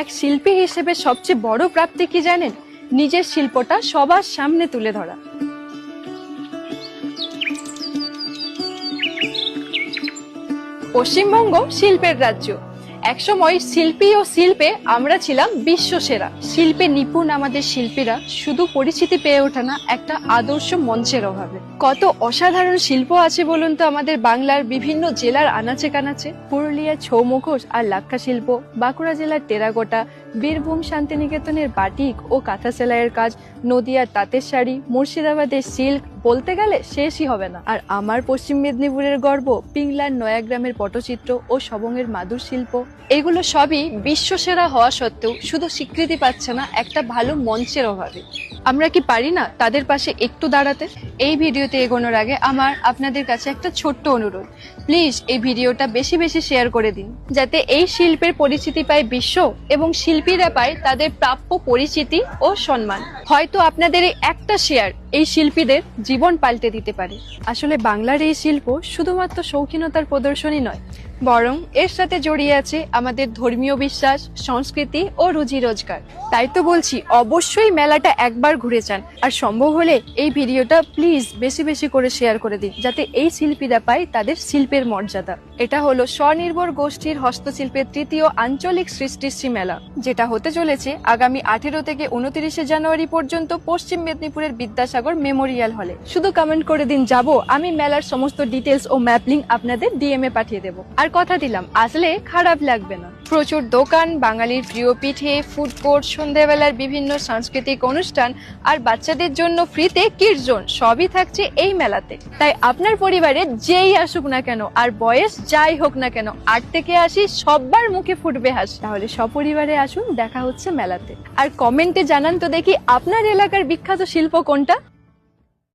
এক শিল্পী হিসেবে সবচেয়ে বড় প্রাপ্তি কি জানেন? নিজের শিল্পটা সবার সামনে তুলে ধরা। পশ্চিমবঙ্গ শিল্পের রাজ্য। একসময় শিল্পী ও শিল্পে আমরা ছিলাম বিশ্বসেরা। শিল্পে নিপুণ আমাদের শিল্পীরা শুধু পরিচিতি পেয়ে ওঠে না, একটা আদর্শ মঞ্চের অভাবে। কত অসাধারণ শিল্প আছে বলুন তো আমাদের বাংলার বিভিন্ন জেলার আনাচে কানাচে। পুরুলিয়ার ছৌ মুখোশ আর লাক্ষা শিল্প, বাঁকুড়া জেলার টেরাকোটা, বীরভূম শান্তিনিকেতনের বাটিক ও কাঁথা সেলাইয়ের কাজ, নদিয়ার তাঁতের শাড়ি, মুর্শিদাবাদের সিল্ক, বলতে গেলে শেষই হবে না। আর আমার পশ্চিম মেদিনীপুরের গর্ব পিংলার নয়াগ্রামের পটচিত্র ও সবংয়ের মাদুর শিল্প। এগুলো সবই বিশ্বসেরা হওয়া সত্ত্বেও শুধু স্বীকৃতি পাচ্ছে না একটা ভালো মঞ্চের অভাবে। আমরা কি পারি না তাদের পাশে একটু দাঁড়াতে? এই ভিডিওতে এগোনোর আগে আমার আপনাদের কাছে একটা ছোট্ট অনুরোধ, প্লিজ এই ভিডিওটা বেশি বেশি শেয়ার করে দিন, যাতে এই শিল্পের পরিচিতি পায় বিশ্ব এবং শিল্পীরা পায় তাদের প্রাপ্য পরিচিতি ও সম্মান। হয়তো আপনাদের এই একটা শেয়ার এই শিল্পীদের জীবন পাল্টে দিতে পারে। আসলে বাংলার এই শিল্প শুধুমাত্র শৌখিনতার প্রদর্শনী নয়, বরং এর সাথে জড়িয়ে আছে আমাদের ধর্মীয় বিশ্বাস, সংস্কৃতি ও রুজি রোজগার। তাই তো বলছি, অবশ্যই মেলাটা একবার ঘুরে যান, আর সম্ভব হলে এই ভিডিওটা প্লিজ বেশি বেশি করে শেয়ার করে দিন, যাতে এই শিল্পীরা পায় তাদের শিল্পের মর্যাদা। এটা হলো স্বনির্ভর গোষ্ঠীর হস্তশিল্পের তৃতীয় আঞ্চলিক সৃষ্টিশ্রী মেলা, যেটা হতে চলেছে আগামী 18 থেকে 29 জানুয়ারি পর্যন্ত পশ্চিম মেদিনীপুরের বিদ্যাসাগর মেমোরিয়াল হলে। শুধু কমেন্ট করে দিন যাব, আমি মেলার সমস্ত ডিটেলস ও ম্যাপ লিঙ্ক আপনাদের ডিএম এ পাঠিয়ে দেবো। আর কথা দিলাম, আসলে খারাপ লাগবে না। প্রচুর দোকান, বাঙালির প্রিয় পিঠে, ফুড কোর্ট, সন্ধ্যাবেলার বিভিন্ন সাংস্কৃতিক অনুষ্ঠান আর বাচ্চাদের জন্য ফ্রিতে কিডস জোন, সবই থাকছে এই মেলাতে। তাই আপনার পরিবারে যেই আসুক না কেন আর বয়স যাই হোক না কেন, 8 থেকে 80 সবার মুখে ফুটবে হাসি। তাহলে সপরিবারে আসুন, দেখা হচ্ছে মেলাতে। আর কমেন্টে জানান তো দেখি আপনার এলাকার বিখ্যাত শিল্প কোনটা।